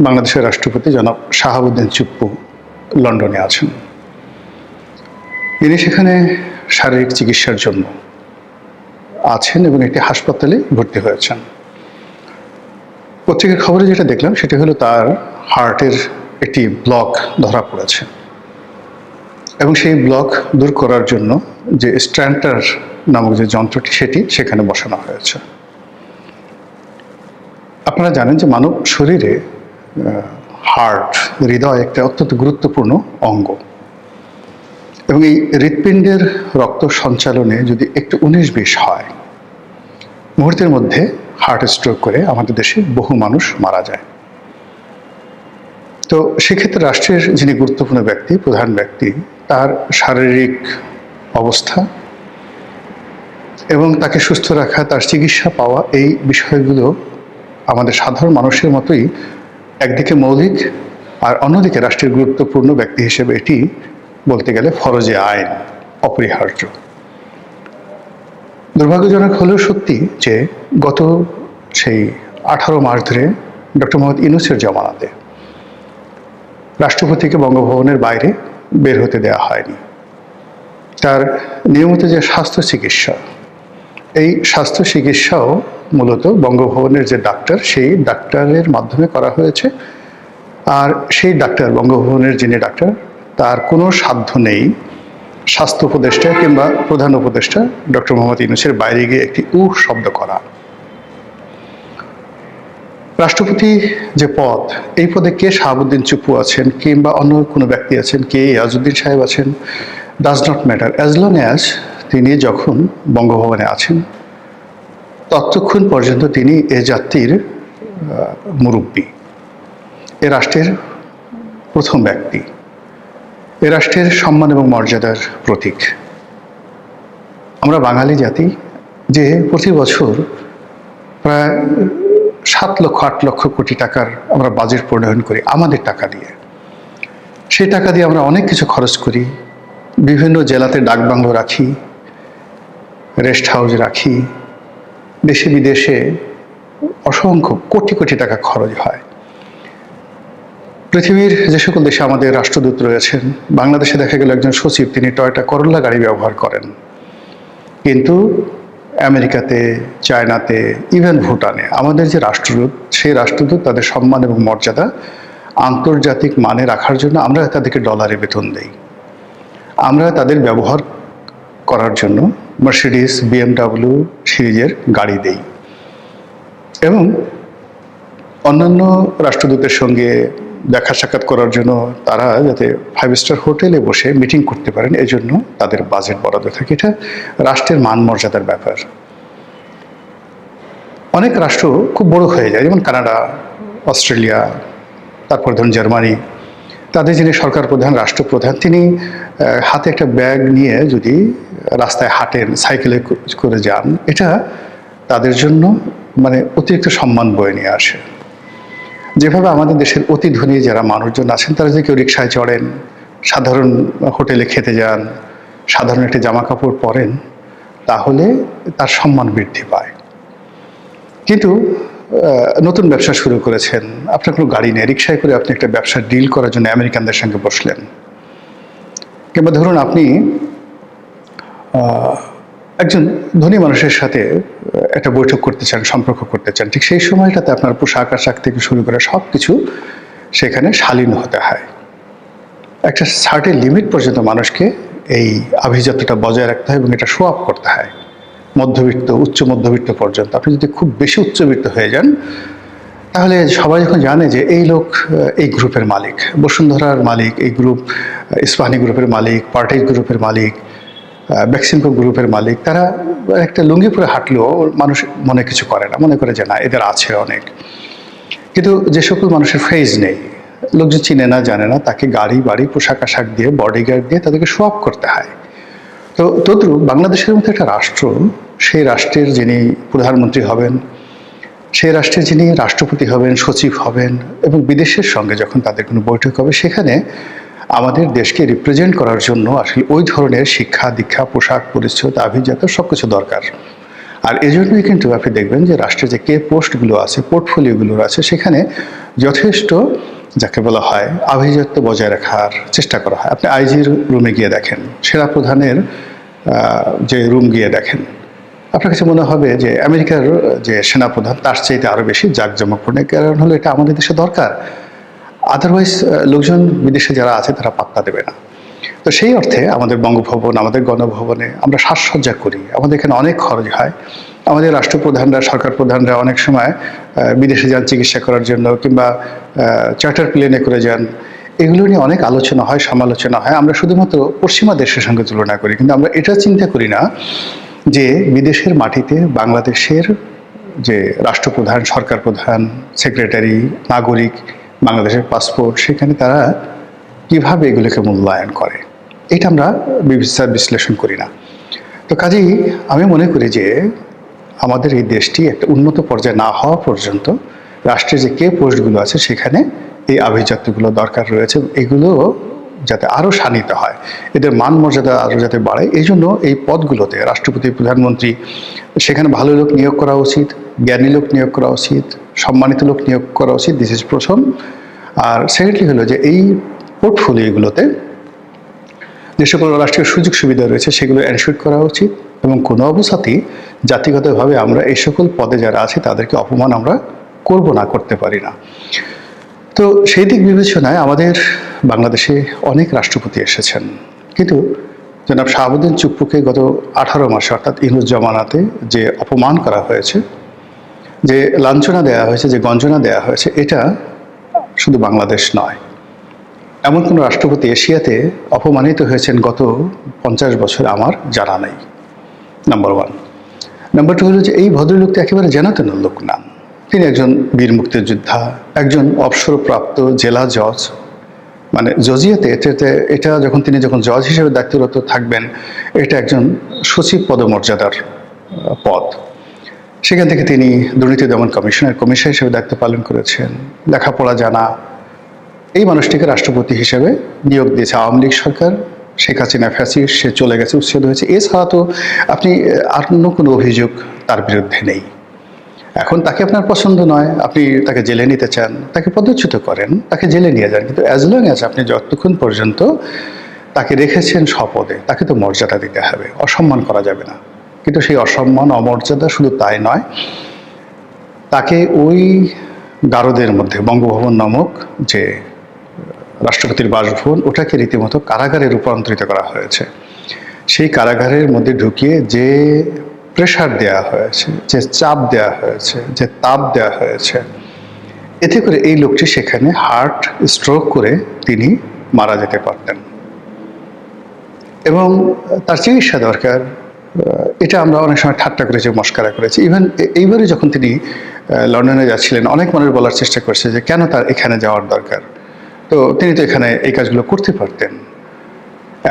বাংলাদেশের রাষ্ট্রপতি জনাব শাহাবুদ্দিন চুপ্পু লন্ডনে আছেন। তিনি সেখানে শারীরিক চিকিৎসার জন্য আছেন এবং একটি হাসপাতালে ভর্তি হয়েছেন। পত্রিকার খবরে যেটা দেখলাম সেটা হলো তার হার্টের একটি ব্লক ধরা পড়েছে এবং সেই ব্লক দূর করার জন্য যে স্ট্যান্টার নামক যে যন্ত্রটি সেটি সেখানে বসানো হয়েছে। আপনারা জানেন যে মানব শরীরে হার্ট, হৃদয় একটা অত্যন্ত গুরুত্বপূর্ণ অঙ্গ এবং এই হৃৎপিণ্ডের রক্ত সঞ্চালনে যদি একটু 19-20 হয়, মুহূর্তের মধ্যে হার্ট স্ট্রোক করে আমাদের দেশে বহু মানুষ মারা যায়। তো সেক্ষেত্রে রাষ্ট্রের যিনি গুরুত্বপূর্ণ ব্যক্তি, প্রধান ব্যক্তি, তার শারীরিক অবস্থা এবং তাকে সুস্থ রাখা, তার চিকিৎসা পাওয়া, এই বিষয়গুলো আমাদের সাধারণ মানুষের মতোই একদিকে মৌলিক আর অন্যদিকে রাষ্ট্রের গুরুত্বপূর্ণ ব্যক্তি হিসেবে এটি বলতে গেলে ফরজে আইন, অপরিহার্য। দুর্ভাগ্যজনক হলেও সত্যি যে গত সেই 18 মার্চ ধরে ডক্টর মোহাম্মদ ইউনূসের জামানাতে রাষ্ট্রপতিকে বঙ্গভবনের বাইরে বের হতে দেওয়া হয়নি। তার নিয়মিত যে স্বাস্থ্য চিকিৎসা, এই স্বাস্থ্য চিকিৎসাও মূলত বঙ্গভবনের যে ডাক্তার, সেই ডাক্তারের মাধ্যমে করা হয়েছে। আর সেই ডাক্তার, বঙ্গভবনের যিনি ডাক্তার, তার কোনো সাধ্য নেই স্বাস্থ্য উপদেষ্টা কিংবা প্রধান উপদেষ্টা ডক্টর মোহাম্মদ ইউনূসের বাইরে গিয়ে একটি শব্দ করা। রাষ্ট্রপতি যে পদ, এই পদে কে শাহাবুদ্দিন চুপ্পু আছেন কিংবা অন্য কোনো ব্যক্তি আছেন, কে ইয়াজউদ্দিন সাহেব আছেন, does not matter, as long as তিনি যখন বঙ্গভবনে আছেন ততক্ষণ পর্যন্ত তিনি এ জাতির মুরব্বী, এ রাষ্ট্রের প্রথম ব্যক্তি, এ রাষ্ট্রের সম্মান এবং মর্যাদার প্রতীক। আমরা বাঙালি জাতি যে প্রতি বছর প্রায় 7 লক্ষ 8 লক্ষ কোটি টাকার আমরা বাজেট প্রণয়ন করি আমাদের টাকা দিয়ে। সেই টাকা দিয়ে আমরা অনেক কিছু খরচ করি, বিভিন্ন জেলাতে ডাকবাংলো রাখি, রেস্ট হাউস রাখি, দেশে বিদেশে অসংখ্য কোটি কোটি টাকা খরচ হয়। পৃথিবীর যে সকল দেশে আমাদের রাষ্ট্রদূত রয়েছেন, বাংলাদেশে দেখা গেল একজন সচিব তিনি টয়োটা করোলা গাড়ি ব্যবহার করেন, কিন্তু আমেরিকাতে, চায়নাতে, ইভেন ভুটানে আমাদের যে রাষ্ট্রদূত, সেই রাষ্ট্রদূত তাদের সম্মান এবং মর্যাদা আন্তর্জাতিক মানে রাখার জন্য আমরা তাদেরকে ডলারে বেতন দেই। আমরা তাদের ব্যবহার করার জন্য মার্সিডিস, BMW সিরিজের গাড়ি দেই এবং অন্যান্য রাষ্ট্রদূতের সঙ্গে দেখা সাক্ষাৎ করার জন্য তারা যাতে 5 স্টার হোটেলে বসে মিটিং করতে পারেন, এজন্য তাদের বাজেট বরাদ্দ থাকে। এটা রাষ্ট্রের মান মর্যাদার ব্যাপার। অনেক রাষ্ট্র খুব বড় হয়ে যায়, যেমন কানাডা, অস্ট্রেলিয়া, তারপর ধরুন জার্মানি। তাদের যিনি সরকার প্রধান, রাষ্ট্রপ্রধান, তিনি হাতে একটা ব্যাগ নিয়ে যদি রাস্তায় হাঁটেন, সাইকেলে করে যান, এটা তাদের জন্য মানে অতিরিক্ত সম্মান বয়ে নিয়ে আসে। যেভাবে আমাদের দেশের অতি ধনী যারা মানুষজন আছেন, তারা যদি কেউ রিক্সায় চড়েন, সাধারণ হোটেলে খেতে যান, সাধারণ একটি জামা কাপড় পরেন, তাহলে তার সম্মান বৃদ্ধি পায়। কিন্তু নতুন ব্যবসা শুরু করেছেন, আপনার কোনো গাড়ি নেই, রিক্সায় করে আপনি একটা ব্যবসার ডিল করার জন্য আমেরিকানদের সঙ্গে বসলেন, কিংবা ধরুন আপনি একজন ধনী মানুষের সাথে একটা বৈঠক করতে চান, সম্পর্ক করতে চান, ঠিক সেই সময়টাতে আপনার পোশাক আশাক থেকে শুরু করে সব কিছু সেখানে শালীন হতে হয়। একটা সার্টেন লিমিট পর্যন্ত মানুষকে এই আভিজাত্যটা বজায় রাখতে হয় এবং এটা শো আপ করতে হয় মধ্যবিত্ত, উচ্চ মধ্যবিত্ত পর্যন্ত। আপনি যদি খুব বেশি উচ্চবিত্ত হয়ে যান, তাহলে সবাই যখন জানে যে এই লোক এই গ্রুপের মালিক, বসুন্ধরার মালিক, এই গ্রুপ ইস্পাহানি গ্রুপের মালিক, পার্টেজ গ্রুপের মালিক, বেক্সিমকো গ্রুপের মালিক, তারা একটা লুঙ্গি পরে হাঁটলেও মানুষ মনে কিছু করে না, মনে করে যে না এদের আছে অনেক। কিন্তু যে সকল মানুষের ফেজ নেই, লোকজন চিনে না, জানে না, তাকে গাড়ি বাড়ি, পোশাক আশাক দিয়ে, বডিগার্ড দিয়ে তাদেরকে শো আপ করতে হয়। তো তদ্রূপ বাংলাদেশের মতো একটা রাষ্ট্র, সেই রাষ্ট্রের যিনি প্রধানমন্ত্রী হবেন, সেই রাষ্ট্রের যিনি রাষ্ট্রপতি হবেন, সচিব হবেন, এবং বিদেশের সঙ্গে যখন তাদের কোনো বৈঠক হবে, সেখানে আমাদের দেশকে রিপ্রেজেন্ট করার জন্য আসলে ওই ধরনের শিক্ষা দীক্ষা, পোশাক পরিচ্ছদ, আভিজাত্য সব কিছু দরকার। আর এজন্যই কিন্তু আপনি দেখবেন যে রাষ্ট্রের যে কে পোস্টগুলো আছে, পোর্টফোলিওগুলো আছে, সেখানে যথেষ্ট যাকে বলা হয় আভিজাত্য বজায় রাখার চেষ্টা করা হয়। আপনি আইজির রুমে গিয়ে দেখেন, সেনাপ্রধানের যে রুম গিয়ে দেখেন, আপনার কাছে মনে হবে যে আমেরিকার যে সেনাপ্রধান তার চাইতে আরও বেশি জাঁকজমকপূর্ণ। কারণ হলো এটা আমাদের দেশে দরকার, আদারওয়াইজ লোকজন বিদেশে যারা আছে তারা পাত্তা দেবে না। তো সেই অর্থে আমাদের বঙ্গভবন, আমাদের গণভবনে আমরা সাজসজ্জা করি, আমাদের এখানে অনেক খরচ হয়। আমাদের রাষ্ট্রপ্রধানরা, সরকার প্রধানরা অনেক সময় বিদেশে যান চিকিৎসা করার জন্য, কিংবা চার্টার প্লেনে করে যান। এগুলো নিয়ে অনেক আলোচনা হয়, সমালোচনা হয়। আমরা শুধুমাত্র পশ্চিমা দেশের সঙ্গে তুলনা করি, কিন্তু আমরা এটা চিন্তা করি না যে বিদেশের মাটিতে বাংলাদেশের যে রাষ্ট্রপ্রধান, সরকার প্রধান, সেক্রেটারি, নাগরিক, বাংলাদেশের পাসপোর্ট, সেখানে তারা কিভাবে এগুলোকে মূল্যায়ন করে, এটা আমরা বিচার বিশ্লেষণ করি না। তো কাজেই আমি মনে করি যে আমাদের এই দেশটি একটা উন্নত পর্যায়ে না হওয়া পর্যন্ত রাষ্ট্রের যে কে পোস্টগুলো আছে সেখানে এই আভিজাত্যগুলো দরকার রয়েছে। এগুলো যাতে আরও শানিত হয়, এদের মান মর্যাদা আরও যাতে বাড়ে, এই জন্য এই পদগুলোতে রাষ্ট্রপতি, প্রধানমন্ত্রী, সেখানে ভালো লোক নিয়োগ করা উচিত, জ্ঞানী লোক নিয়োগ করা উচিত, সম্মানিত লোক নিয়োগ করা উচিত। দিস ইজ প্রথম। আর সেকেন্ডলি হলো যে এই পোর্টফোলিওগুলোতে যে সকল রাষ্ট্রীয় সুযোগ সুবিধা রয়েছে সেগুলো এনশিওর করা উচিত, এবং কোনো অবস্থাতেই জাতিগতভাবে আমরা এই সকল পদে যারা আছে তাদেরকে অপমান আমরা করব না, করতে পারি না। তো সেই দিক বিবেচনায় আমাদের বাংলাদেশে অনেক রাষ্ট্রপতি এসেছেন, কিন্তু জনাব শাহাবুদ্দিন চুপ্পুকে গত 18 মাসে অর্থাৎ ইউনূস জমানাতে যে অপমান করা হয়েছে, যে লাঞ্ছনা দেওয়া হয়েছে, যে গঞ্জনা দেওয়া হয়েছে, এটা শুধু বাংলাদেশ নয়, এমন কোনো রাষ্ট্রপতি এশিয়াতে অপমানিত হয়েছেন গত 50 বছর আমার জানা নেই। Number one. নাম্বার টু হলো যে এই ভদ্রলোকটা একেবারে যেন-তেন লোক না। তিনি একজন বীর মুক্তিযোদ্ধা, একজন অবসরপ্রাপ্ত জেলা জজ, মানে জজিয়াতে এটা যখন তিনি জজ হিসেবে দায়িত্বরত থাকবেন, এটা একজন সচিব পদমর্যাদার পদ। সেখান থেকে তিনি দুর্নীতি দমন কমিশনের কমিশনার হিসেবে দায়িত্ব পালন করেছেন, লেখাপড়া জানা। এই মানুষটিকে রাষ্ট্রপতি হিসেবে নিয়োগ দিয়েছে আওয়ামী লীগ সরকার। শেখ হাসিনা ফ্যাসিস্ট, সে চলে গেছে, উচ্ছেদ হয়েছে। এছাড়া তো আপনি আর অন্য কোনো অভিযোগ তার বিরুদ্ধে নেই। এখন তাকে আপনার পছন্দ নয়, আপনি তাকে জেলে নিতে চান, তাকে পদচ্যুত করেন, তাকে জেলে নিয়ে যান, কিন্তু অ্যাজ লং অ্যাজ আপনি যতক্ষণ পর্যন্ত তাকে রেখেছেন স্বপদে, তাকে তো মর্যাদা দিতে হবে, অসম্মান করা যাবে না। কিন্তু সেই অসম্মান, অমর্যাদা শুধু তাই নয়, তাকে ওই গারদের মধ্যে, বঙ্গভবন নামক যে রাষ্ট্রপতির বাসভবন, ওটাকে রীতিমতো কারাগারে রূপান্তরিত করা হয়েছে। সেই কারাগারের মধ্যে ঢুকিয়ে যে প্রেশার দেওয়া হয়েছে, যে চাপ দেওয়া হয়েছে, যে তাপ দেওয়া হয়েছে, এতে করে এই লোকটি সেখানে হার্ট স্ট্রোক করে তিনি মারা যেতে পারতেন, এবং তার চিকিৎসা দরকার। এটা আমরা অনেক সময় ঠাট্টা করেছি, মস্কারা করেছি। ইভেন এইবারে যখন তিনি লন্ডনে যাচ্ছিলেন, অনেক মানুষ বলার চেষ্টা করছে যে কেন তার এখানে যাওয়ার দরকার, তো তিনি তো এখানে এই কাজগুলো করতে পারতেন।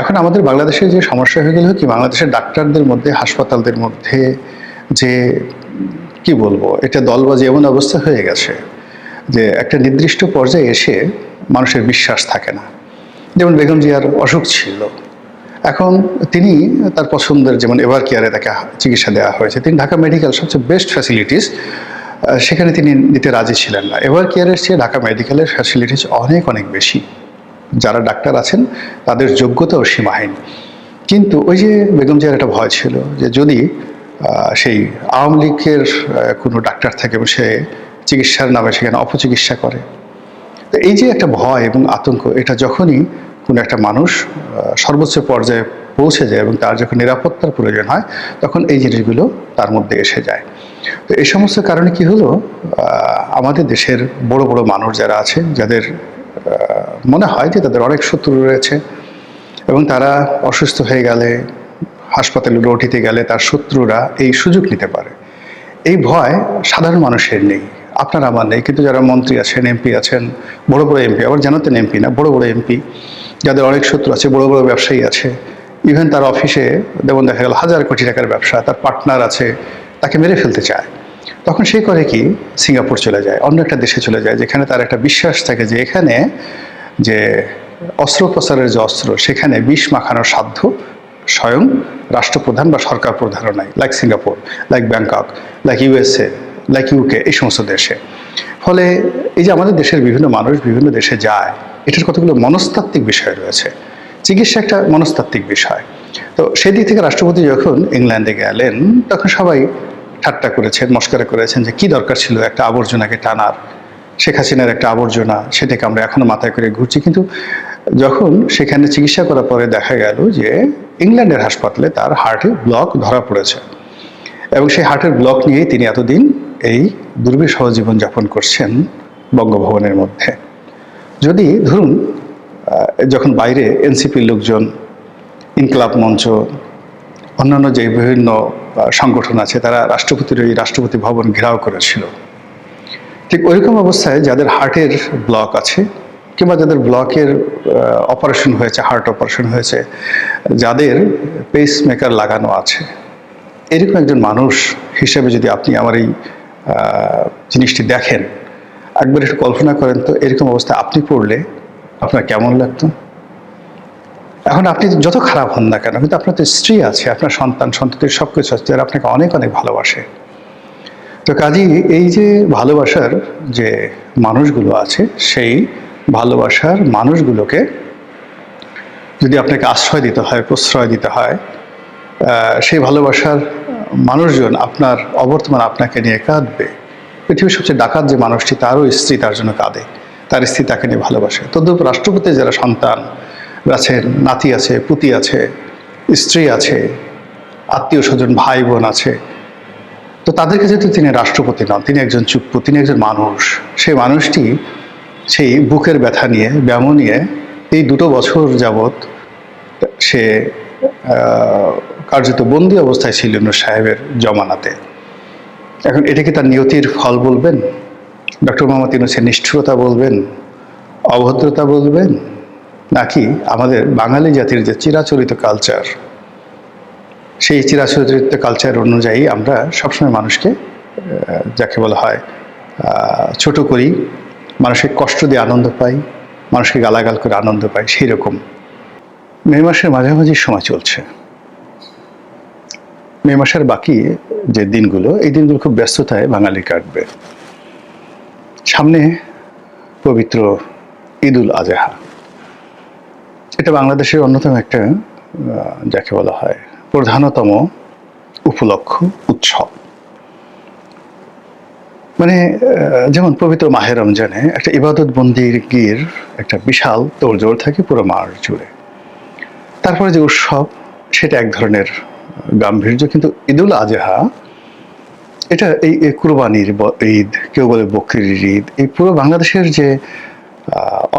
এখন আমাদের বাংলাদেশে যে সমস্যা হয়ে গেল কি, বাংলাদেশের ডাক্তারদের মধ্যে, হাসপাতালদের মধ্যে যে কি বলবো, এটা দলবাজি এমন অবস্থা হয়ে গেছে যে একটা নির্দিষ্ট পর্যায়ে এসে মানুষের বিশ্বাস থাকে না। যেমন বেগম জিয়ার অসুখ ছিল, এখন তিনি তার পছন্দের, যেমন এভার কেয়ারে তাকে চিকিৎসা দেওয়া হয়েছে, তিনি ঢাকা মেডিকেল সবচেয়ে বেস্ট ফ্যাসিলিটিস, সেখানে তিনি নিতে রাজি ছিলেন না। এভার কেয়ারের চেয়ে ঢাকা মেডিকেলের ফ্যাসিলিটিস অনেক অনেক বেশি, যারা ডাক্তার আছেন তাদের যোগ্যতাও সীমাহীন। কিন্তু ওই যে বেগম জিয়ার একটা ভয় ছিল যে যদি সেই আওয়ামী লীগের কোনো ডাক্তার থাকে এবং সে চিকিৎসার নামে সেখানে অপচিকিৎসা করে, তো এই যে একটা ভয় এবং আতঙ্ক, এটা যখনই কোনো একটা মানুষ সর্বোচ্চ পর্যায়ে পৌঁছে যায় এবং তার যখন নিরাপত্তার প্রয়োজন হয়, তখন এই জিনিসগুলো তার মধ্যে এসে যায়। তো এই সমস্ত কারণে কি হলো, আমাদের দেশের বড় বড় মানুষ যারা আছে, যাদের মনে হয় যে তাদের অনেক শত্রু রয়েছে, এবং তারা অসুস্থ হয়ে গেলে, হাসপাতালে রটিতে গেলে তার শত্রুরা এই সুযোগ নিতে পারে, এই ভয় সাধারণ মানুষের নেই, আপনার আমার নেই। কিন্তু যারা মন্ত্রী আছেন, এমপি আছেন, বড় বড় এমপি, আবার জানাতেন এমপি না, বড় বড় এমপি, যাদের অনেক শত্রু আছে, বড় বড় ব্যবসায়ী আছে, ইভেন তার অফিসে যেমন দেখা গেল 1000 কোটি টাকার ব্যবসা, তার পার্টনার আছে, তাকে মেরে ফেলতে চায়, তখন সে করে কি, সিঙ্গাপুর চলে যায়, অন্য একটা দেশে চলে যায়, যেখানে তার একটা বিশ্বাস থাকে যে এখানে যে অস্ত্রোপচারের যে অস্ত্র, সেখানে বিষ মাখানোর সাধ্য স্বয়ং রাষ্ট্রপ্রধান বা সরকার প্রধানও নাই, like Singapore, like Bangkok, like USA, like UK, এই সমস্ত দেশে। ফলে এই যে আমাদের দেশের বিভিন্ন মানুষ বিভিন্ন দেশে যায়, এটার কতগুলো মনস্তাত্ত্বিক বিষয় রয়েছে। চিকিৎসা একটা মনস্তাত্ত্বিক বিষয়। তো সেদিক থেকে রাষ্ট্রপতি যখন ইংল্যান্ডে গেলেন, তখন সবাই ঠাট্টা করেছেন, মস্করা করেছেন যে কি দরকার ছিল একটা আবর্জনাকে টানার, শেখ হাসিনার একটা আবর্জনা, সেটাকে আমরা এখনো মাথায় করে ঘুরছি। কিন্তু যখন সেখানে চিকিৎসা করার পরে দেখা গেল যে ইংল্যান্ডের হাসপাতালে তার হার্টে ব্লক ধরা পড়েছে, এবং সেই হার্টের ব্লক নিয়েই তিনি এতদিন এই দুর্বিষহ জীবনযাপন করছেন বঙ্গভবনের মধ্যে। যদি ধরুন যখন বাইরে এনসিপির লোকজন, ইনকলাব মঞ্চ, অন্যান্য যে বিভিন্ন সংগঠন আছে, তারা রাষ্ট্রপতির এই রাষ্ট্রপতি ভবন ঘেরাও করেছিল, ঠিক ওইরকম অবস্থায় যাদের হার্টের ব্লক আছে কিংবা যাদের ব্লকের অপারেশন হয়েছে, হার্ট অপারেশন হয়েছে, যাদের পেস মেকার লাগানো আছে, এরকম একজন মানুষ হিসেবে যদি আপনি আমার এই জিনিসটি দেখেন, একবার একটু কল্পনা করেন তো এরকম অবস্থায় আপনি পড়লে আপনার কেমন লাগতো? এখন আপনি যত খারাপ হন না কেন, কিন্তু আপনার তো স্ত্রী আছে, আপনার সন্তান সন্ততির সব কিছু আছে, যারা আপনাকে অনেক অনেক ভালোবাসে। তো কাজেই এই যে ভালোবাসার যে মানুষগুলো আছে, সেই ভালোবাসার মানুষগুলোকে যদি আপনাকে আশ্রয় দিতে হয়, প্রশ্রয় দিতে হয়, সেই ভালোবাসার মানুষজন আপনার অবর্তমান আপনাকে নিয়ে কাঁদবে। পৃথিবীর সবচেয়ে ডাকাত যে মানুষটি, তারও স্ত্রী তার জন্য কাঁদে, তার স্ত্রী তাকে নিয়ে ভালোবাসে। তদ্রূপ রাষ্ট্রপতির যারা সন্তান আছেন, নাতি আছে, পুতি আছে, স্ত্রী আছে, আত্মীয় স্বজন, ভাই বোন আছে, তো তাদেরকে যেহেতু তিনি রাষ্ট্রপতি নন, তিনি একজন চুপ্পু, তিনি একজন মানুষ, সেই মানুষটি সেই বুকের ব্যথা নিয়ে, ব্যামো নিয়ে এই 2 বছর যাবৎ সে কার্যত বন্দী অবস্থায় ছিল ইউনূস সাহেবের জমানাতে। এখন এটাকে তার নিয়তির ফল বলবেন, ডক্টর মোহাম্মদ ইউনূসের নিষ্ঠুরতা বলবেন, অভদ্রতা বলবেন, নাকি আমাদের বাঙালি জাতির যে চিরাচরিত কালচার, সেই চিরাচরিত কালচার অনুযায়ী আমরা সবসময় মানুষকে যাকে বলা হয় ছোট করি, মানুষকে কষ্ট দিয়ে আনন্দ পাই, মানুষকে গালাগাল করে আনন্দ পাই, সেই রকম। মে মাসের মাঝামাঝি সময় চলছে। মে মাসের বাকি যে দিনগুলো, এই দিনগুলো খুব ব্যস্ততায় বাঙালি কাটবে। সামনে পবিত্র ঈদুল আজহা, এটা বাংলাদেশের অন্যতম একটা যাকে বলা হয় প্রধানতম উপলক্ষ, উৎসব। মানে যেমন পবিত্র মাহে রমজানে একটা ইবাদত বন্দিগির একটা বিশাল তোড়জোড় থাকে পুরো মাস জুড়ে। তারপরে যে উৎসব, সেটা এক ধরনের গাম্ভীর্য। কিন্তু ঈদুল আজহা, এটা এই কুরবানির ঈদ, কেউ বলে বকরির ঈদ, এই পুরো বাংলাদেশের যে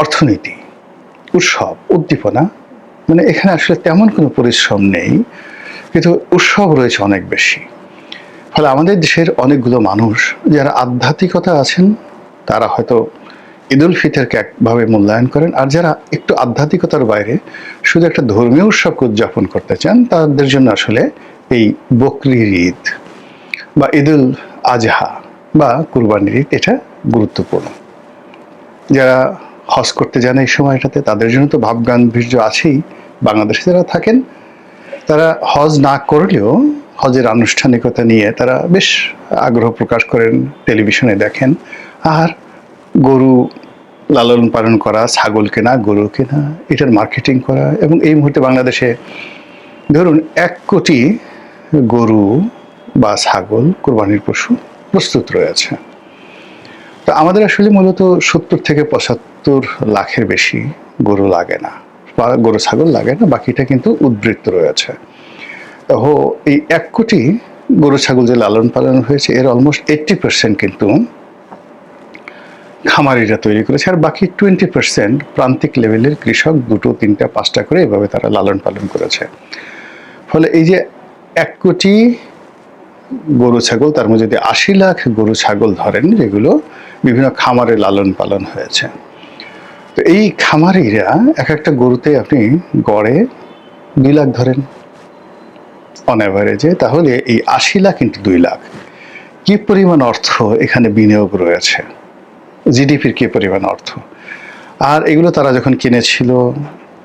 অর্থনীতি, উৎসব, উদ্দীপনা, মানে এখানে আসলে তেমন কোনো পরিশ্রম নেই, কিন্তু উৎসব রয়েছে অনেক বেশি। ফলে আমাদের দেশের অনেকগুলো মানুষ যারা আধ্যাত্মিকতা আছেন, তারা হয়তো ঈদুল ফিতরকে একভাবে মূল্যায়ন করেন, আর যারা একটু আধ্যাত্মিকতার বাইরে শুধু একটা ধর্মীয় উৎসবকে উদযাপন করতে চান, তাদের জন্য আসলে এই বকরির ঈদ বা ঈদুল আজহা বা কুরবানির ঈদ এটা গুরুত্বপূর্ণ। যারা হজ করতে যান এই সময়টাতে, তাদের জন্য তো ভাবগাম্ভীর্য আছেই। বাংলাদেশে যারা থাকেন, তারা হজ না করলেও হজের আনুষ্ঠানিকতা নিয়ে তারা বেশ আগ্রহ প্রকাশ করেন, টেলিভিশনে দেখেন। আর গরু লালন পালন করা, ছাগল কেনা, গরু কেনা, এটার মার্কেটিং করা, এবং এই মুহূর্তে বাংলাদেশে ধরুন 1 কোটি গরু বা ছাগল, কোরবানির পশু প্রস্তুত রয়েছে। তো আমাদের আসলে মূলত 70 থেকে 75 লাখের বেশি গরু লাগে না, বা গরু ছাগল লাগে না, বাকিটা কিন্তু উদ্বৃত্ত রয়েছে। তো এই 1 কোটি গরু ছাগল যে লালন পালন হয়েছে, এর অলমোস্ট 80% কিন্তু খামারিরা তৈরি করেছে, আর বাকি 20% প্রান্তিক লেভেলের কৃষক 2টো 3টা 5টা করে এভাবে তারা লালন পালন করেছে। ফলে এই যে 1 কোটি গরু ছাগল, তার মধ্যে যদি 80 লাখ গরু ছাগল ধরেন, যেগুলো বিভিন্ন খামারে লালন পালন হয়েছে, তো এই খামারিরা এক একটা গরুতে আপনি গড়ে 2 লাখ ধরেন অন অ্যাভারেজে, তাহলে এই 80 লাখ ইন্টু 2 লাখ, কি পরিমাণ অর্থ এখানে বিনিয়োগ রয়েছে, জিডিপির কি পরিমাণ অর্থ। আর এগুলো তারা যখন কিনেছিল,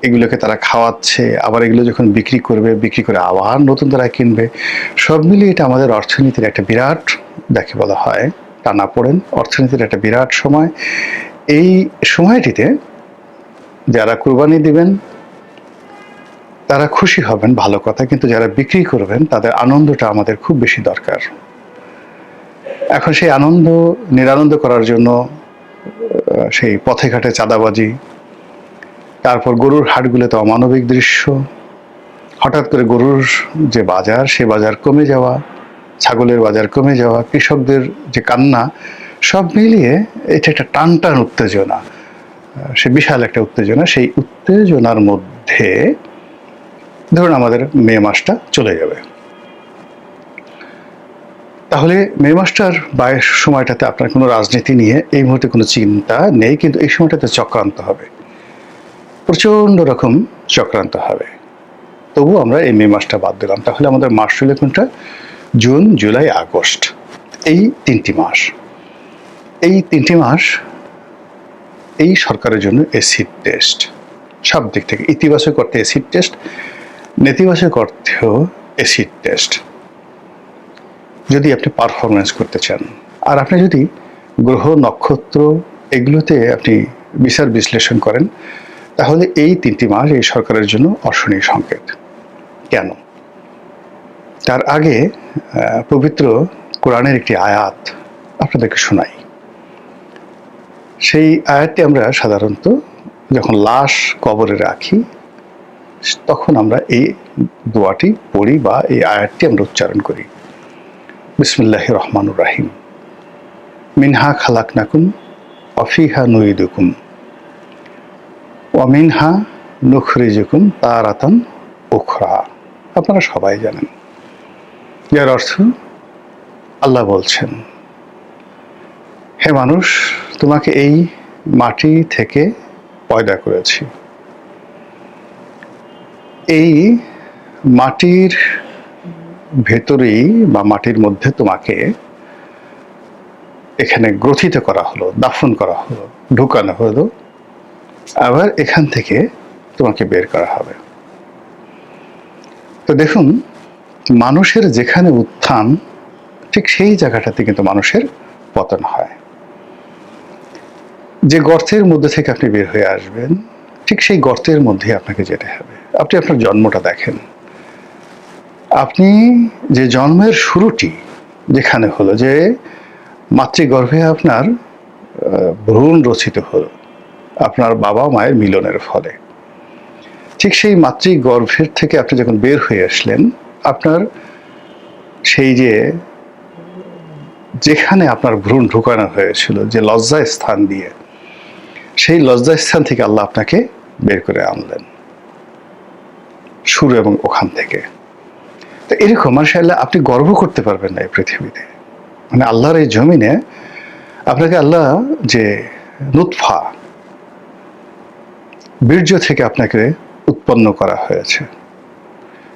এগুলোকে তারা খাওয়াচ্ছে, আবার এগুলো যখন বিক্রি করবে, বিক্রি করে আবার নতুন তারা কিনবে। সব মিলিয়ে এটা আমাদের অর্থনীতির একটা বিরাট, যাকে বলা হয় টানাপোড়েন, অর্থনীতির একটা বিরাট সময়। এই সময়টিতে যারা কুরবানি দিবেন তারা খুশি হবেন, ভালো কথা, কিন্তু যারা বিক্রি করবেন তাদের আনন্দটা আমাদের খুব বেশি দরকার। এখন সেই আনন্দ নিরানন্দ করার জন্য সেই পথে ঘাটে চাঁদাবাজি, তারপর গরুর হাটগুলোতে অমানবিক দৃশ্য, হঠাৎ করে গরুর যে বাজার, সে বাজার কমে যাওয়া, ছাগলের বাজার কমে যাওয়া, কৃষকদের যে কান্না, সব মিলিয়ে এটা একটা টান টান উত্তেজনা, সে বিশাল একটা উত্তেজনা। সেই উত্তেজনার মধ্যে ধরুন আমাদের মে মাসটা চলে যাবে, তাহলে মে মাসটার সময়টাতে আপনার কোনো রাজনীতি নিয়ে এই মুহূর্তে কোনো চিন্তা নেই, কিন্তু এই সময়টাতে চক্রান্ত হবে, প্রচণ্ড রকম চক্রান্ত হবে। তবু আমরা এই মে মাসটা বাদ দিলাম, তাহলে আমাদের মাস চলে কোনটা? জুন, জুলাই, আগস্ট, এই তিনটি মাস। এই তিনটি মাস এই সরকারের জন্য অ্যাসিড টেস্ট, সব দিক থেকে। ইতিবাচক অর্থে অ্যাসিড টেস্ট, নেতিবাচক অর্থেও অ্যাসিড টেস্ট। যদি আপনি পারফরমেন্স করতে চান, আর আপনি যদি গ্রহ নক্ষত্র এগুলোতে আপনি বিচার বিশ্লেষণ করেন, তাহলে এই তিনটি মাস এই সরকারের জন্য অশনি সংকেত। কেন? তার আগে পবিত্র কোরআনের একটি আয়াত আপনাদেরকে শোনাই। সেই আয়াতটি আমরা সাধারণত যখন লাশ কবরে রাখি তখন আমরা এই দোয়াটি পড়ি বা এই আয়াতটি আমরা উচ্চারণ করি। বিসমিল্লাহির রহমানুর রাহিম। মিনহা খালাকনাকুম অফিহা নুইদুকুম ওয়ামিনহা নুখরিজুকুম তারাতান উখরা। আপনারা সবাই জানেন, যার অর্থ আল্লাহ বলছেন, হে মানুষ, তোমাকে এই মাটি থেকে পয়দা করেছি, এই মাটির ভেতরেই বা মাটির মধ্যে তোমাকে এখানে গ্রথিত করা হলো, দাফন করা হলো, ঢুকানো হলো, আবার এখান থেকে তোমাকে বের করা হবে। তো দেখুন, মানুষের যেখানে উত্থান, ঠিক সেই জায়গাটাতে কিন্তু মানুষের পতন হয়। যে গর্তের মধ্যে থেকে আপনি বের হয়ে আসবেন, ঠিক সেই গর্তের মধ্যে আপনাকে যেতে হবে। আপনি আপনার জন্মটা দেখেন, আপনি যে জন্মের শুরুটি যেখানে হলো, যে মাতৃগর্ভে আপনার ভ্রূণ রচিত হলো আপনার বাবা মায়ের মিলনের ফলে, ঠিক সেই মাতৃগর্ভের থেকে আপনি যখন বের হয়ে আসলেন, আপনার সেই যেখানে আপনার ভ্রূণ ঢুকানো হয়েছিল, যে লজ্জা স্থান দিয়ে, সেই লজ্জা স্থান থেকে আল্লাহ আপনাকে বের করে আনলেন, শুরু এবং ওখান থেকে। তো এরকম মাশাআল্লাহ আপনি গর্ব করতে পারবেন না এই পৃথিবীতে, মানে আল্লাহর এই জমিনে আপনাকে আল্লাহ যে নুতফা বীর্য থেকে আপনাকে উৎপন্ন করা হয়েছে,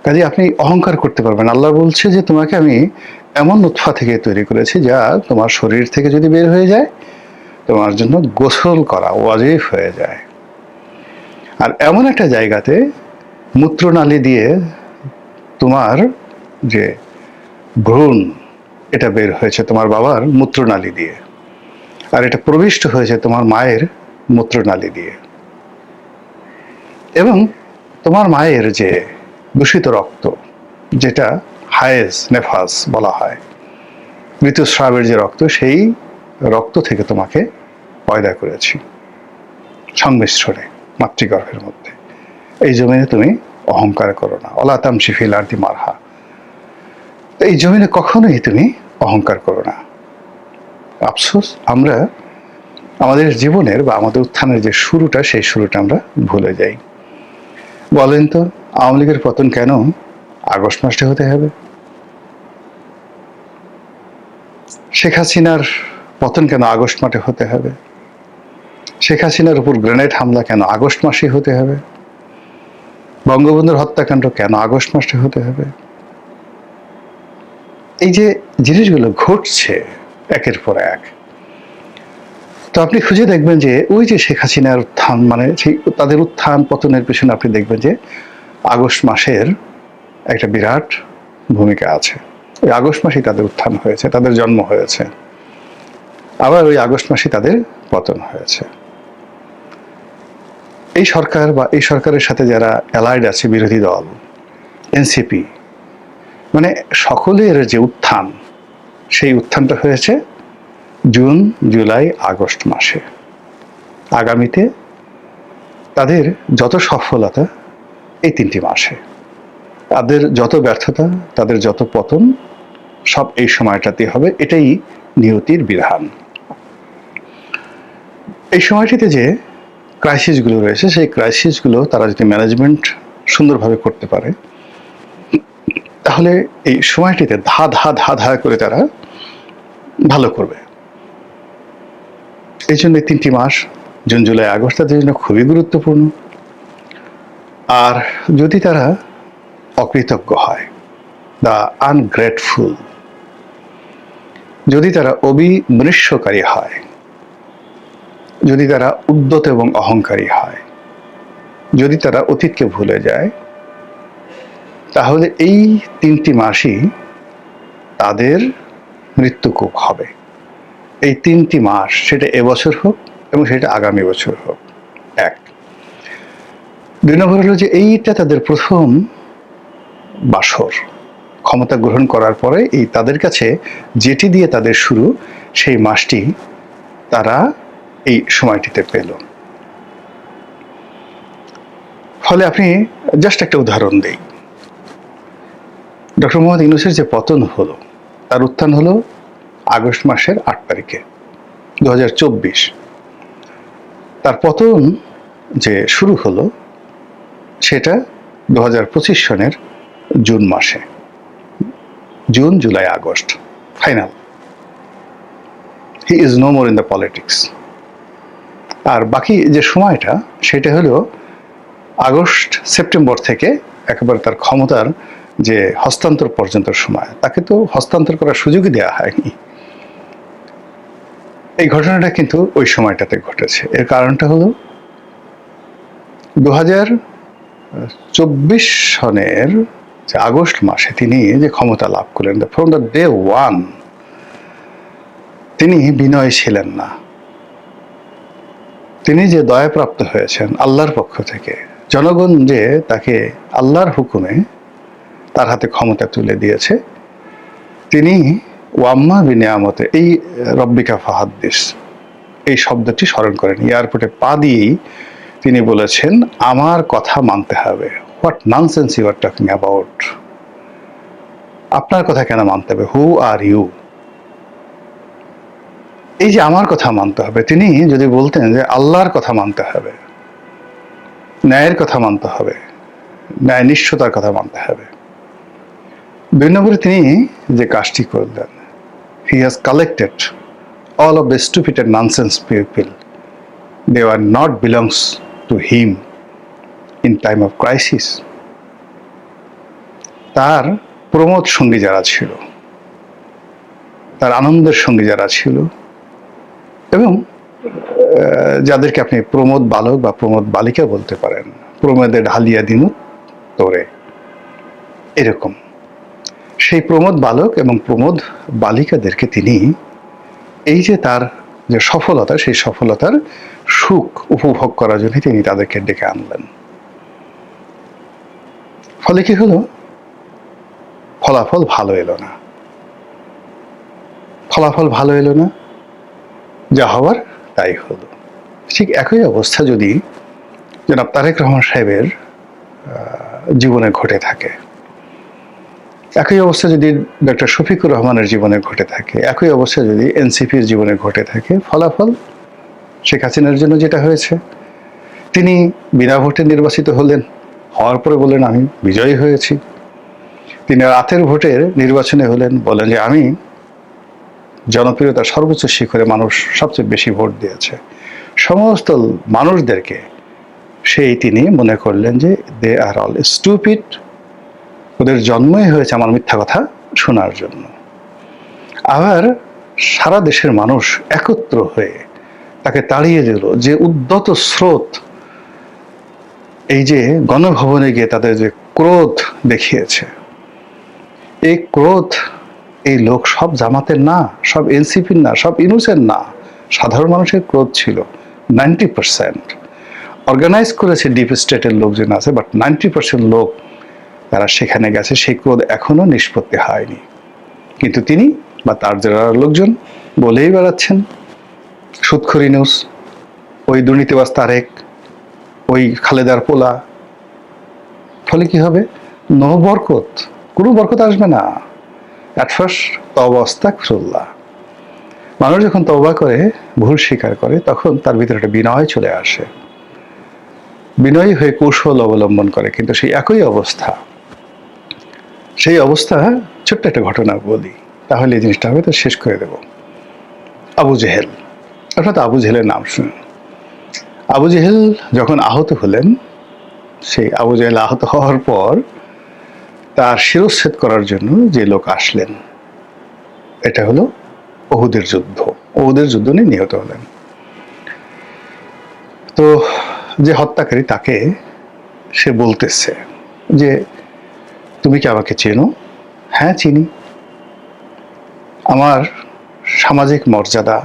কাজে আপনি অহংকার করতে পারবেন। আল্লাহ বলছে যে তোমাকে আমি এমন নুতফা থেকে তৈরি করেছি যা তোমার শরীর থেকে যদি বের হয়ে যায় তোমার জন্য গোসল করা ওয়াজিব হয়ে যায়। আর এমন একটা জায়গাতে মূত্রনালী দিয়ে তোমার যে ভ্রূণ, এটা বের হয়েছে তোমার বাবার মূত্রনালী দিয়ে, আর এটা প্রবিষ্ট হয়েছে তোমার মায়ের মূত্রনালী দিয়ে। এবং তোমার মায়ের যে দূষিত রক্ত, যেটা হায়েজ নেফাস বলা হয়, ঋতুস্রাবের যে রক্ত, সেই রক্ত থেকে তোমাকে পয়দা করেছি সংমিশ্রণে মাতৃগর্ভের মধ্যে। এই জমিনে তুমি অহংকার করো না, অলা তামশি ফিল আরদি মারহা। এই জমিনে কখনোই তুমি অহংকার করো না। আফসোস, আমরা আমাদের জীবনের বা আমাদের উত্থানের যে শুরুটা, সেই শুরুটা আমরা ভুলে যাই। বলেন তো, আওয়ামী লীগের পতন কেন আগস্ট মাসে হতে হবে? শেখ হাসিনার পতন কেন আগস্ট মাসে হতে হবে? শেখ হাসিনার উপর গ্রেনেড হামলা কেন আগস্ট মাসে হতে হবে? বঙ্গবন্ধুর হত্যাকাণ্ড কেন আগস্ট মাসে হতে হবে? এই যে জিনিসগুলো ঘটছে একের পর এক, তো আপনি খুঁজে দেখবেন যে ওই যে শেখ হাসিনার উত্থান, মানে সেই তাদের উত্থান পতনের পেছনে আপনি দেখবেন যে আগস্ট মাসের একটা বিরাট ভূমিকা আছে। ওই আগস্ট মাসেই তাদের উত্থান হয়েছে, তাদের জন্ম হয়েছে, আবার ওই আগস্ট মাসে তাদের পতন হয়েছে। এই সরকার বা এই সরকারের সাথে যারা অ্যালাইড আছে, বিরোধী দল, এনসিপি, মানে সকলের যে উত্থান, সেই উত্থানটা হয়েছে জুন, জুলাই, আগস্ট মাসে। আগামীতে তাদের যত সফলতা এই 3টি মাসে, তাদের যত ব্যর্থতা, তাদের যত পতন, সব এই সময়টাতে হবে। এটাই নিয়তির বিধান। এই সময়টিতে যে ক্রাইসিসগুলো রয়েছে, সেই ক্রাইসিসগুলো তারা যদি ম্যানেজমেন্ট সুন্দরভাবে করতে পারে, তাহলে এই সময়টিতে ধা ধা ধা ধা করে তারা ভালো করবে। এই জন্য 3টি মাস, জুন, জুলাই, আগস্ট, তাদের জন্য খুবই গুরুত্বপূর্ণ। আর যদি তারা অকৃতজ্ঞ হয়, দ্য আনগ্রেটফুল, যদি তারা অবিমৃষ্যকারী হয়, যদি তারা উদ্যত এবং অহংকারী হয়, যদি তারা অতীতকে ভুলে যায়, তাহলে এই 3টি মাসই তাদের মৃত্যুকূপ হবে। এই 3টি মাস, সেটা এবছর হোক এবং সেটা আগামী বছর হোক। 1, 2 নম্বর হলো যে এইটা তাদের প্রথম বাসর। ক্ষমতা গ্রহণ করার পরে এই তাদের কাছে যেটি দিয়ে তাদের শুরু, সেই মাসটি তারা এই সময়টিতে পেল। ফলে আপনি জাস্ট একটা উদাহরণ দেই, ডক্টর মোহাম্মদ ইউনূসের যে পতন হলো, তার উত্থান হলো আগস্ট মাসের 8 তারিখে 2024। তার পতন যে শুরু হলো সেটা 2025 সনের জুন মাসে। June, July, August, final. He is no more in the politics. আর বাকি যে সময়টা, সেটা হলো আগস্ট, সেপ্টেম্বর থেকে একেবারে তার ক্ষমতার যে হস্তান্তর পর্যন্ত সময়। তাকে তো হস্তান্তর করার সুযোগই দেওয়া হয়নি। এই ঘটনাটা কিন্তু ওই সময়টাতে ঘটেছে। এর কারণটা হলো 2024 সনের যে আগস্ট মাসে তিনি যে ক্ষমতা লাভ করলেন, ফ্রম দ্য ডে ওয়ান তিনি বিনয় ছিলেন না। তিনি যে দয়াপ্রাপ্ত হয়েছেন আল্লাহর পক্ষ থেকে, জনগণ যে তাকে আল্লাহর হুকুমে তার হাতে ক্ষমতা তুলে দিয়েছে, তিনি ওয়াম্মা বিনিয়ামতে, এই রব্বিকা ফাহাদ্দিস, এই শব্দটি স্মরণ করেন। এয়ারপোর্টে পা দিয়েই তিনি বলেছেন, আমার কথা মানতে হবে। What nonsense you are talking about? আপনার কথা কেন মানতে হবে? Who are you? এই যে আমার কথা মানতে হবে, তিনি যদি বলতেন যে আল্লাহর কথা মানতে হবে, ন্যায়ের কথা মানতে হবে, ন্যায় নিষ্ঠতার কথা মানতে হবে। 2 নম্বরে তিনি যে কাজটি করলেন, he has collected all of the stupid and nonsense people. They were not belongs to him in time of crisis. তার প্রমোদ সঙ্গী যারা ছিল, তার আনন্দের সঙ্গী যারা ছিল, এবং যাদেরকে আপনি প্রমোদ বালক বা প্রমোদ বালিকা বলতে পারেন, প্রমোদে ঢালিয়া দিনু তোরে, এরকম সেই প্রমোদ বালক এবং প্রমোদ বালিকাদেরকে তিনি এই যে তার যে সফলতা, সেই সফলতার সুখ উপভোগ করার জন্য তিনি তাদেরকে ডেকে আনলেন। ফলে কি হলো? ফলাফল ভালো এলো না। ফলাফল ভালো এলো না, যা হওয়ার তাই হলো। ঠিক একই অবস্থা যদি জনাব তারেক রহমান সাহেবের জীবনে ঘটে থাকে, একই অবস্থা যদি ডক্টর শফিকুর রহমানের জীবনে ঘটে থাকে, একই অবস্থা যদি এনসিপির জীবনে ঘটে থাকে, ফলাফল শেখ হাসিনার জন্য যেটা হয়েছে, তিনি বিনা ভোটে নির্বাচিত হলেন, হওয়ার পরে বললেন আমি বিজয়ী হয়েছি। তিনি রাতের ভোটের নির্বাচনে হলেন, বলেন যে আমি জনপ্রিয়তার সর্বোচ্চ শিখরে, মানুষ সবচেয়ে বেশি ভোট দিয়েছে। সমস্ত মানুষদেরকে তিনি মনে করলেন যে দে আর অল স্টুপিড, ওদের জন্মই হয়েছে আমার মিথ্যা কথা শোনার জন্য। আবার সারা দেশের মানুষ একত্র হয়ে তাকে তাড়িয়ে দিল, যে উদ্যত স্রোত, এই যে গণভবনে গিয়ে তাদের যে ক্রোধ দেখিয়েছে, এই ক্রোধ, এই লোক সব জামাতের না, সব এনসিপির না, সব ইউনূসের না, সাধারণ মানুষের ক্রোধ ছিল 90%। অর্গানাইজ করেছে ডিপ স্টেটের লোকজন আছে, বাট 90% লোক তারা সেখানে গেছে, সেই ক্রোধ এখনো নিষ্পত্তি হয়নি। কিন্তু তিনি বা তার যারা লোকজন বলেই বেড়াচ্ছেন সুদখোর ইউনূস, ওই দুর্নীতিবাজ তারেক, ওই খালেদার পোলা, ফলে কি হবে? নো বরকত, কোনো বরকত আসবে না। অ্যাট ফার্স্ট তওবা আস্তাগফিরুল্লাহ, মানুষ যখন তওবা করে, ভুল স্বীকার করে, তখন তার ভিতরে একটা বিনয় চলে আসে, বিনয়ী হয়ে কৌশল অবলম্বন করে। কিন্তু সেই একই অবস্থা, সেই অবস্থা, ছোট্ট একটা ঘটনা বলি, তাহলে এই জিনিসটা হবে, তো শেষ করে দেব। আবু জেহেল, অর্থাৎ আবু জেহেলের নাম শুনুন। আবু জেহেল যখন আহত হলেন, সেই আবু জেহেল আহত হওয়ার পর তার শিরচ্ছেদ করার জন্য যে লোক আসলেন, এটা হলো উহুদের যুদ্ধ। উহুদের যুদ্ধ নিয়ে নিহত হলেন। তো যে হত্যাকারী, তাকে সে বলতেছে যে তুমি কি আমাকে চেনো? হ্যাঁ চিনি। আমার সামাজিক মর্যাদা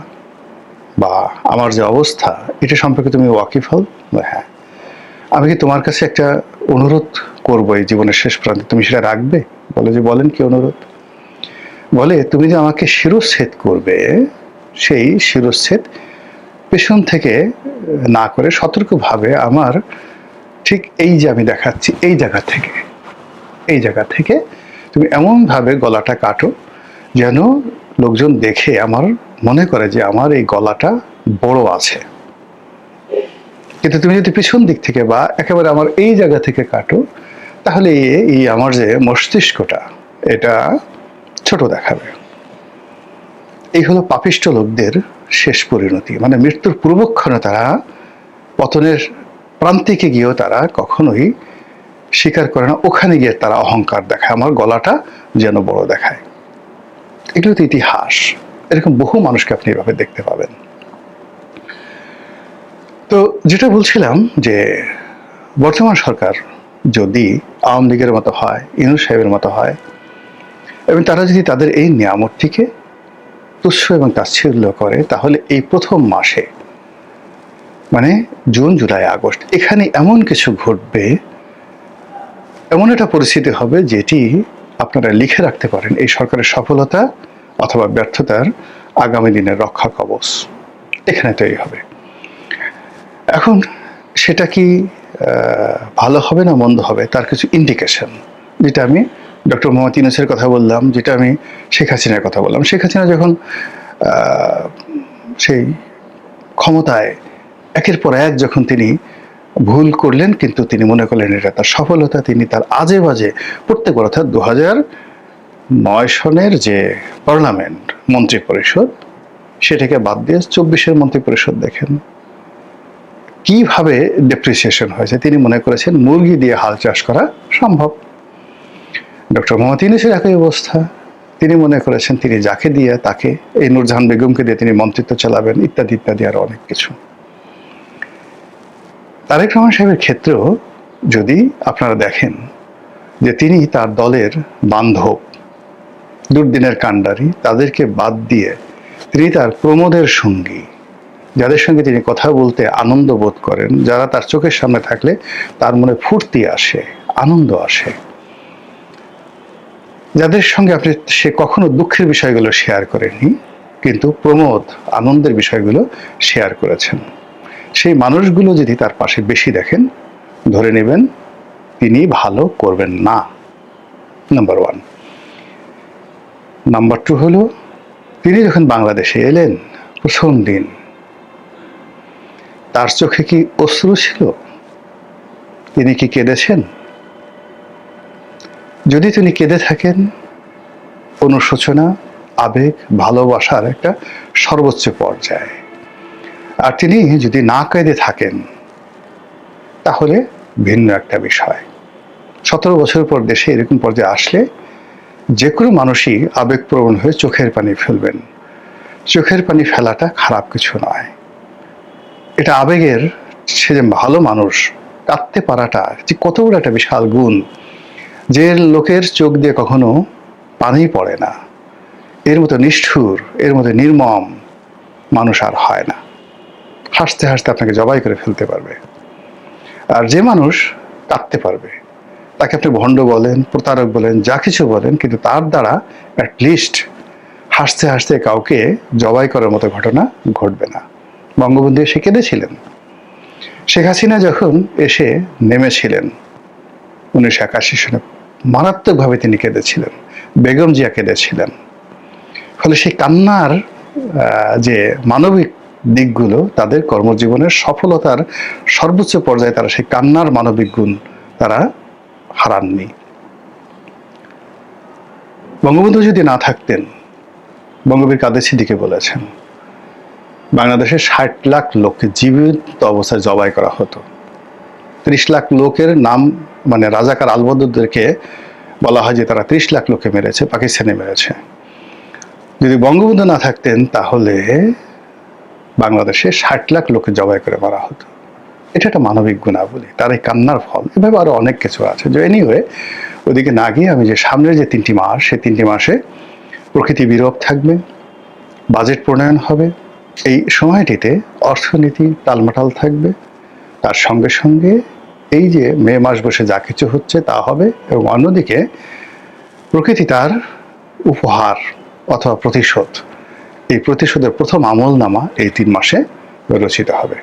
বা আমার যে অবস্থা, এটা সম্পর্কে তুমি ওয়াকিফল? হ্যাঁ। আমি কি তোমার কাছে একটা অনুরোধ করবো এই জীবনের শেষ প্রান্তে, তুমি সেটা রাখবে? বলে যে বলেন কি অনুরোধ? বলে তুমি যে আমাকে শিরচ্ছেদ করবে, সেই শিরচ্ছেদ পেছন থেকে না করে সতর্কভাবে আমার ঠিক এই যে আমি দেখাচ্ছি এই জায়গা থেকে তুমি এমনভাবে গলাটা কাটো যেন লোকজন দেখে আমার মনে করে যে আমার এই গলাটা বড় আছে। কিন্তু তুমি যদি পিছন দিক থেকে বা একেবারে আমার এই জায়গা থেকে কাটো, তাহলে এই আমার যে মস্তিষ্কটা, এটা ছোট দেখাবে। এই হলো পাপিষ্ট লোকদের শেষ পরিণতি, মানে মৃত্যুর পূর্বক্ষণে তারা পতনের প্রান্তিকে গিয়েও তারা কখনোই স্বীকার করে না, ওখানে গিয়ে তারা অহংকার দেখায়, আমার গলাটা যেন বড় দেখায়। এগুলো তো ইতিহাস, এরকম বহু মানুষকে আপনি এভাবে দেখতে পাবেন। তো যেটা বলছিলাম যে বর্তমান সরকার যদি আওয়ামী লীগের মতো হয়, ইউনূস সাহেবের মতো হয়, এবং তারা যদি তাদের এই নিয়ামতটিকে তুচ্ছ এবং তাচ্ছিল্য করে, তাহলে এই প্রথম মাসে, মানে জুন জুলাই আগস্ট, এখানে এমন কিছু ঘটবে, এমন একটা পরিস্থিতি হবে যেটি আপনারা লিখে রাখতে পারেন এই সরকারের সফলতা অথবা ব্যর্থতার আগামী দিনের রক্ষা কবচ এখানে তৈরি হবে। এখন সেটা কি ভালো হবে না মন্দ হবে, তার কিছু ইন্ডিকেশন, যেটা আমি ডক্টর মোহাম্মদ ইউনূসের কথা বললাম, যেটা আমি শেখ হাসিনার কথা বললাম। শেখ হাসিনা যখন সেই ক্ষমতায় একের পর এক যখন তিনি ভুল করলেন, কিন্তু তিনি মনে করলেন এটা তার সফলতা, তিনি তার আজে বাজে প্রত্যেক, অর্থাৎ 2009 সনের যে পার্লামেন্ট মন্ত্রী পরিষদ, সেটাকে বাদ দিয়ে 24-এর মন্ত্রী পরিষদ দেখেন কিভাবে ডেপ্রিসিয়েশন হয়েছে। তিনি মনে করেছেন মুরগি দিয়ে হাল চাষ করা সম্ভব। ডক্টর মোহাম্মদ ইউনূসের একই অবস্থা, তিনি মনে করেছেন তিনি যাকে দিয়ে তাকে, এই নূরজাহান বেগমকে দিয়ে তিনি মন্ত্রিত্ব চালাবেন, ইত্যাদি ইত্যাদি আরো অনেক কিছু। তারেক রহমান সাহেবের ক্ষেত্রেও যদি আপনারা দেখেন যে তিনি তার দলের বান্ধব, দুর্দিনের কাণ্ডারি, তাদেরকে বাদ দিয়ে তিনি তার প্রমোদের সঙ্গী, যাদের সঙ্গে তিনি কথা বলতে আনন্দ বোধ করেন, যারা তার চোখের সামনে থাকলে তার মনে ফুর্তি আসে, আনন্দ আসে, যাদের সঙ্গে সে কখনো দুঃখের বিষয়গুলো শেয়ার করেনি, কিন্তু প্রমোদ, আনন্দের বিষয়গুলো শেয়ার করেছেন, সেই মানুষগুলো যদি তার পাশে বেশি দেখেন, ধরে নেবেন তিনি ভালো করবেন না, নাম্বার 1। নাম্বার 2 হলো, তিনি যখন বাংলাদেশে এলেন প্রথম দিন, তার চোখে কি অশ্রু ছিল? তিনি কি কেঁদেছেন? যদি তিনি কেঁদে থাকেন, অনুশোচনা, আবেগ, ভালোবাসার একটা সর্বোচ্চ পর্যায়ে, আর তিনি যদি না কেঁদে থাকেন, তাহলে ভিন্ন একটা বিষয়। 17 বছর পর দেশে এরকম পর্যায়ে আসলে যে কোনো মানুষই আবেগপ্রবণ হয়ে চোখের পানি ফেলবেন। চোখের পানি ফেলাটা খারাপ কিছু নয়, এটা আবেগের, সে যে ভালো মানুষ, কাঁদতে পারাটা যে কত বড় একটা বিশাল গুণ, যে লোকের চোখ দিয়ে কখনো পানি পড়ে না, এর মতো নিষ্ঠুর, এর মতো নির্মম মানুষ আর হয় না। হাসতে হাসতে আপনাকে জবাই করে ফেলতে পারবে। আর যে মানুষ কাঁদতে পারবে, তাকে আপনি ভণ্ড বলেন, প্রতারক বলেন, যা কিছু বলেন, কিন্তু তার দ্বারা অ্যাটলিস্ট হাসতে হাসতে কাউকে জবাই করার মতো ঘটনা ঘটবে না। বঙ্গবন্ধু এসে কেঁদেছিলেন। শেখ হাসিনা যখন এসে নেমেছিলেন 1981 সালে, মারাত্মকভাবে তিনি কেঁদেছিলেন। বেগম জিয়া কেঁদেছিলেন। ফলে সেই কান্নার যে মানবিক দিকগুলো, তাদের কর্মজীবনের সফলতার সর্বোচ্চ পর্যায়ে তারা সেই কান্নার মানবিক গুণ তারা হারাননি। বঙ্গবন্ধু যদি না থাকতেন, বঙ্গবীর কাদের সিদ্দিকী বলেছেন, বাংলাদেশের 60 লাখ লোককে জীবিত অবস্থায় জবাই করা হতো। 30 লাখ লোকের নাম, মানে রাজাকার আলবদরদেরকে বলা হয় যে তারা 30 লাখ লোককে মেরেছে, পাকিস্তানে মেরেছে। যদি বঙ্গবন্ধু না থাকতেন তাহলে বাংলাদেশে 60 লাখ লোককে জবাই করে মারা হতো। এটা একটা মানবিক গুণাবলী, তার এই কান্নার ফল। এভাবে আরো অনেক কিছু আছে। যে এনিওয়ে, ওদিকে না গিয়ে আমি যে সামনের যে 3টি মাস, সেই 3টি মাসে প্রকৃতি বিরূপ থাকবে, বাজেট প্রণয়ন হবে। এই সময়টিতে অর্থনীতি টালমাটাল থাকবে। তার সঙ্গে সঙ্গে এই যে মে মাস বসে যা কিছু হচ্ছে তা হবে, এবং অন্যদিকে প্রকৃতি তার উপহার অথবা প্রতিশোধ, এই প্রতিশোধের প্রথম আমলনামা এই 3 মাসে রচিত হবে।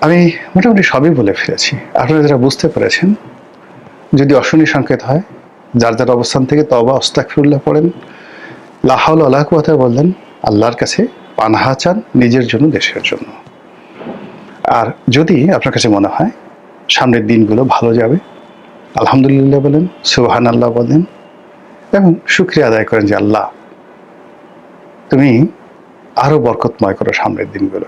আমি মোটামুটি সবই বলে ফেলেছি। আপনারা যারা বুঝতে পেরেছেন, যদি অশনি সংকেত হয়, যার যার অবস্থান থেকে তওবা আস্তাগফিরুল্লাহ পড়েন, লা হাওলা ওয়ালা কুওয়াতা বললেন, আল্লাহর কাছে পানাহা চান, নিজের জন্য, দেশের জন্য। আর যদি আপনার কাছে মনে হয় সামনের দিনগুলো ভালো যাবে, আলহামদুলিল্লাহ বলেন, সুবহানাল্লাহ বলেন, এবং শুকরিয়া আদায় করেন যে আল্লাহ তুমি আরো বরকতময় করো সামনের দিনগুলো।